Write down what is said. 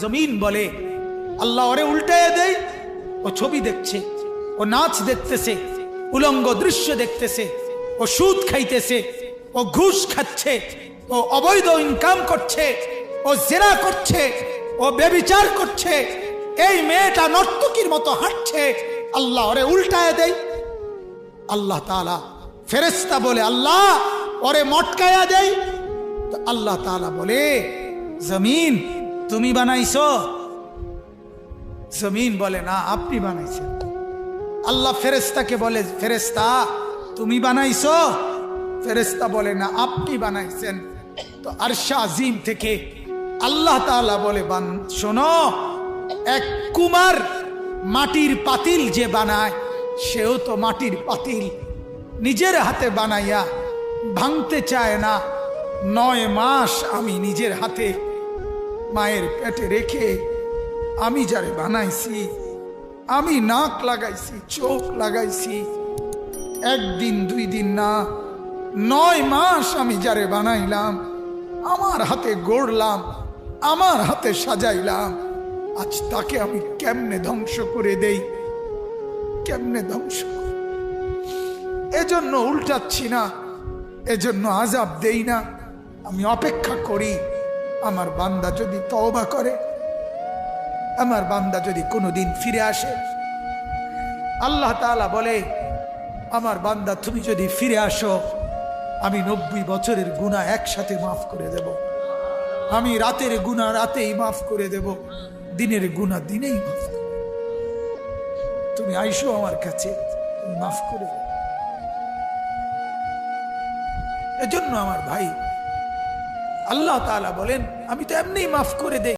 জমিন বলে আল্লাহ ওরে উল্টাইয়া দেয়, ও ছবি দেখছে, ও নাচ দেখতেছে, উলঙ্গ দৃশ্য দেখতেছে, ও সুদ খাইতেছে, ও ঘুষ খাচ্ছে, ও অবৈধ ইনকাম করছে, ও জেনা করছে, ও ব্যভিচার করছে, এই মেয়েটা নর্তকীর মতো হাঁটছে, আল্লাহ ওরে উল্টায় দেয়। আল্লাহ তাআলা ফেরেশতা বলে আল্লাহ ওরে মটকায়া দেয়। তো আল্লাহ তাআলা বলে জমিন তুমি বানাইছো? জমিন বলে না, আপনি বানাইছেন। আল্লাহ ফেরেশতাকে বলে ফেরেশতা তুমি বানাইছো? ফেরেশতা বলে না, আপনি বানাইছেন। তো আরশে আজিম থেকে আল্লাহ তাআলা বলে শোনো, এক কুমার মাটির পাতিল যে বানায়, সেও তো মাটির পাতিল নিজের হাতে বানাইয়া ভাঙতে চায় না। 9 মাস আমি নিজের হাতে মায়ের পেটে রেখে আমি যারে বানাইছি, আমি নাক লাগাইছি, চোখ লাগাইছি, 1 দিন 2 দিন না, 9 মাস আমি যারে বানাইলাম, আমার হাতে গড়লাম, আমার হাতে সাজাইলাম, আজ তাকে আমি কেমনে ধ্বংস করে দেই, কেমনে ধ্বংস করি? এজন্য উল্টাচ্ছি না, এজন্য আযাব দেই না। আমি অপেক্ষা করি আমার বান্দা যদি তওবা করে, আমার বান্দা যদি কোনোদিন ফিরে আসে। আল্লাহ তাআলা বলে আমার বান্দা তুমি যদি ফিরে আসো, আমি 90 বছরের গুনাহ একসাথে মাফ করে দেব। আমি রাতের গুনাহ রাতেই মাফ করে দেব, দিনের গুনাহ দিনেই মাফ করে দেব। তুমি আইসো আমার কাছে, তুমি মাফ করে দেব। এজন্য আমার ভাই আল্লাহ তাআলা বলেন আমি তো এমনিই মাফ করে দেই।